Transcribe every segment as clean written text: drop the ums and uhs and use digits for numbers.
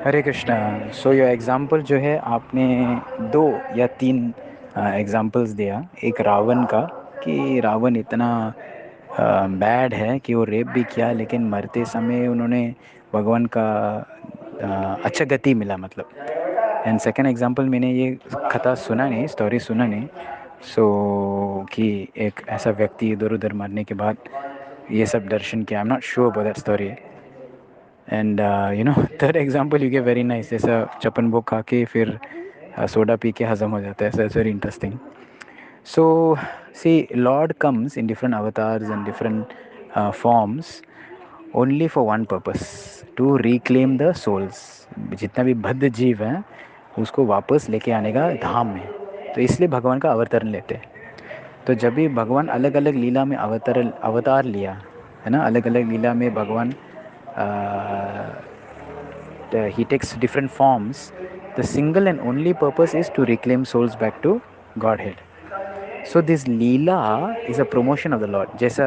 Hare Krishna. So your example जो है आपने दो या तीन एग्जाम्पल्स दिया। एक रावण का, कि रावण इतना बैड है कि वो रेप भी किया लेकिन मरते समय उन्होंने भगवान का अच्छा गति मिला मतलब। एंड सेकंड एग्जाम्पल, मैंने ये कथा सुना नहीं, स्टोरी सुना नहीं। सो कि एक ऐसा व्यक्ति इधर उधर मरने के बाद ये सब दर्शन किया। I am not sure about that story. And third example you gave very nice, जैसा चपन भोग खा के फिर सोडा पी के हजम हो जाता है। So it's very interesting. So, see, Lord comes in different avatars and different forms only for one purpose, to reclaim the souls. जितना भी बद्ध जीव हैं उसको वापस लेके आने का धाम में। तो इसलिए भगवान का अवतरण लेते हैं। तो जब भी भगवान अलग अलग लीला में अवतार लिया है ना, अलग अलग लीला में भगवान he takes different forms. The single and only purpose is to reclaim souls back to Godhead. So this Leela is a promotion of the Lord. जैसा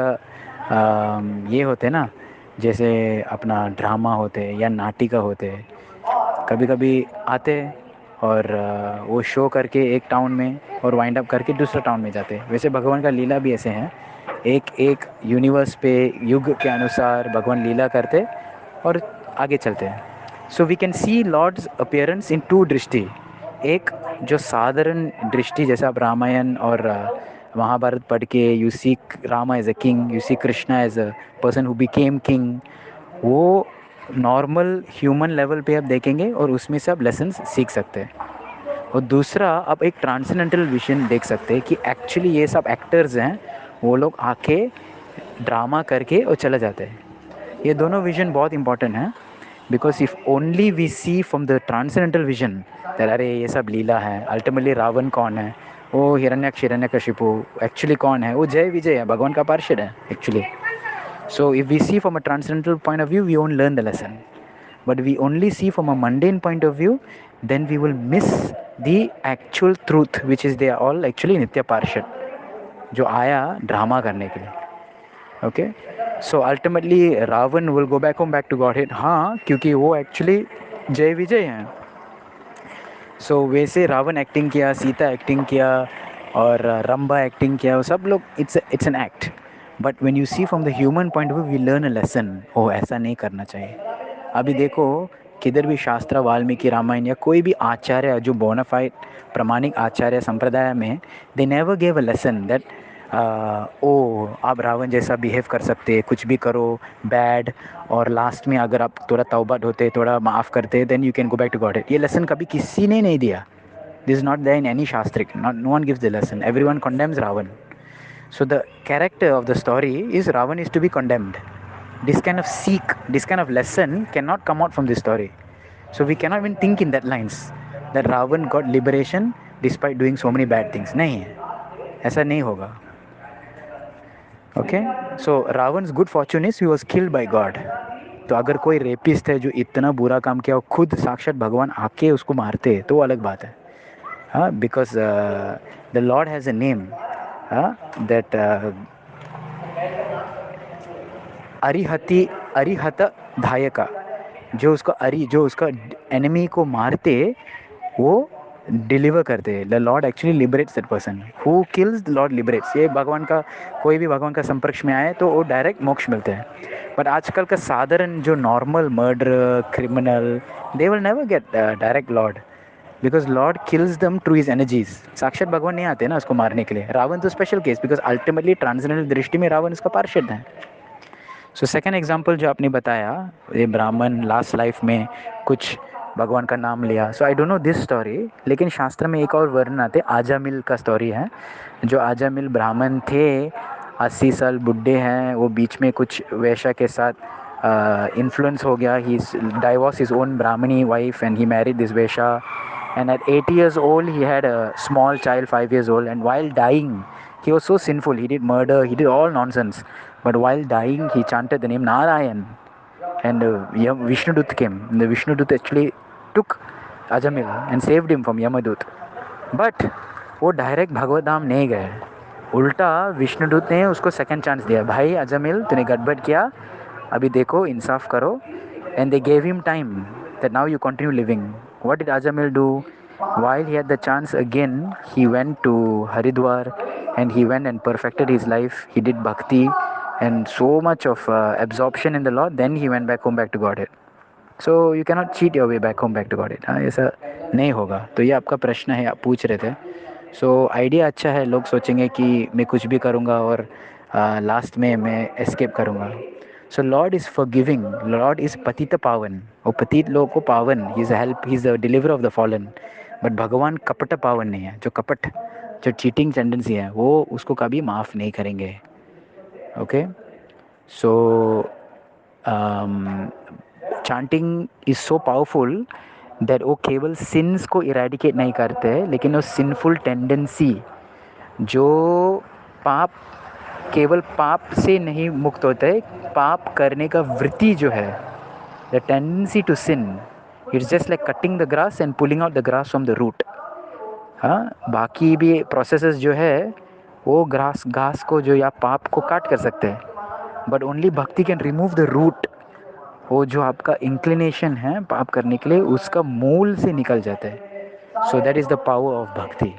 ये होते हैं ना, जैसे अपना ड्रामा होते हैं या नाटिका होते हैं, कभी कभी आते हैं और वो शो करके एक टाउन में और वाइंड अप करके दूसरा टाउन में जाते हैं। वैसे भगवान का लीला भी ऐसे हैं, एक एक यूनिवर्स पे युग के अनुसार भगवान लीला करते और आगे चलते हैं। So we can see Lord's appearance in two दृष्टि। एक जो साधारण दृष्टि, जैसे आप रामायण और महाभारत पढ़ के you see Rama as a king, you see Krishna as a person who became king, वो नॉर्मल ह्यूमन लेवल पे आप देखेंगे और उसमें से आप लेसन्स सीख सकते हैं। और दूसरा, आप एक ट्रांसेंडेंटल विजन देख सकते हैं कि एक्चुअली ये सब एक्टर्स हैं, वो लोग आके ड्रामा करके और चले जाते हैं। ये दोनों विजन बहुत इंपॉर्टेंट है। Because if only we see from the transcendental vision that अरे ये सब लीला है, अल्टीमेटली रावण कौन है, वो हिरण्यक्ष हिरण्यकशिपु एक्चुअली कौन है, वो जय विजय है, भगवान का पार्षद है actually. So if we see from a transcendental point of view, we won't learn the lesson. But we only see from a mundane point of view, then we will miss the actual truth, which is they are all actually Nitya Parshad, जो आया drama करने के लिए। Okay, so ultimately Ravana will go back home back to Godhead. हाँ, क्योंकि वो actually जय विजय हैं। सो वैसे रावण एक्टिंग किया, सीता एक्टिंग किया और रंबा एक्टिंग किया, वो सब लोग it's an act. But when you see from the human point of view we learn a lesson, ओ ऐसा नहीं करना चाहिए। अभी देखो, किधर भी शास्त्र, वाल्मीकि रामायण या कोई भी आचार्य जो बोनाफाइड प्रामाणिक आचार्य संप्रदाय में, they never gave a lesson that ओ आप रावण जैसा बिहेव कर सकते, कुछ भी करो बैड, और लास्ट में अगर आप थोड़ा तौबा होते, थोड़ा माफ़ करते, then you can go back to God. ये लेसन कभी किसी ने नहीं दिया। This is not there in any शास्त्रिक, not no one gives the lesson, everyone condemns Ravana. So the character of the story is Ravan is to be condemned. This kind of lesson cannot come out from this story. So we cannot even think in that lines that Ravan got liberation despite doing so many bad things. नहीं है, ऐसा नहीं होगा। Okay, so Ravana good fortune is he was killed by God. तो अगर कोई rapist है जो इतना बुरा काम किया और खुद साक्षात भगवान आके उसको मारते तो वो अलग बात है। हाँ, because the Lord has a name, हाँ, दैट अरिहति अरिहत धायका, जो उसका एनिमी को मारते वो डिलीवर करते हैं। The Lord actually liberates that person who kills, the Lord liberates. ये भगवान का, कोई भी भगवान का संपर्क में आए तो वो डायरेक्ट मोक्ष मिलते हैं। बट आजकल का साधारण जो normal murder criminal, they will never get direct Lord, because Lord kills दम थ्रू हिज एनर्जीज। साक्षात भगवान नहीं आते ना उसको मारने के लिए। रावण तो special case, because ultimately transgender दृष्टि में रावण उसका पार्षद है। सो सेकेंड एग्जाम्पल जो आपने बताया, ये ब्राह्मण लास्ट लाइफ में कुछ भगवान का नाम लिया। So I don't know this story, लेकिन शास्त्र में एक और वर्णन आते, आजामिल का स्टोरी है। जो आजामिल ब्राह्मण थे, 80 साल बुढ़े हैं, वो बीच में कुछ वैश्या के साथ इन्फ्लुएंस हो गया। ही डाइवोर्स हिज ओन ब्राह्मणी wife and he married this वैश्या, and at 80 years old he had a small child, 5 years old, and while dying he was so sinful, he did murder, he did all nonsense, but while dying he chanted the name Narayan, and Vishnudut came. The Vishnudut actually took Ajamil and saved him from Yamadut, but वो direct भगवत धाम नहीं गए, उल्टा विष्णुदूत ने उसको second chance दिया, भाई अजमिल तूने गड़बड़ किया, अभी देखो इंसाफ करो। And they gave him time, that now you continue living. What did Ajamil do? While he had the chance again, he went to Haridwar and he went and perfected his life. He did bhakti and so much of absorption in the Lord. Then he went back home, back to Godhead. So you cannot cheat your way back home back to Godhead. हाँ, ऐसा नहीं होगा. तो ये आपका प्रश्न है, आप पूछ रहे थे. सो आइडिया अच्छा है. लोग सोचेंगे कि मैं कुछ भी करूँगा और लास्ट में मैं एस्केप करूँगा. So Lord is forgiving. Lord is पतित पावन. वो पतित लोगों को पावन, he is help, he is the deliver of the fallen. But भगवान कपट पावन नहीं है. जो कपट, जो चीटिंग टेंडेंसी है, वो उसको कभी माफ़ नहीं करेंगे. Okay. So chanting is so powerful that वो केवल सिंस को इरेडिकेट नहीं करते हैं, लेकिन वो सिंफुल टेंडेंसी, जो पाप, केवल पाप से नहीं मुक्त होते, पाप करने का वृत्ति जो है, the tendency to sin, it's just like cutting the grass and pulling out the grass from the root. हाँ, बाकी भी प्रोसेसेस जो है वो घास को जो या पाप को काट कर सकते हैं, बट ओनली भक्ति कैन रिमूव द रूट. वो जो आपका इंक्लिनेशन है पाप करने के लिए, उसका मूल से निकल जाता है. So that is the power of भक्ति.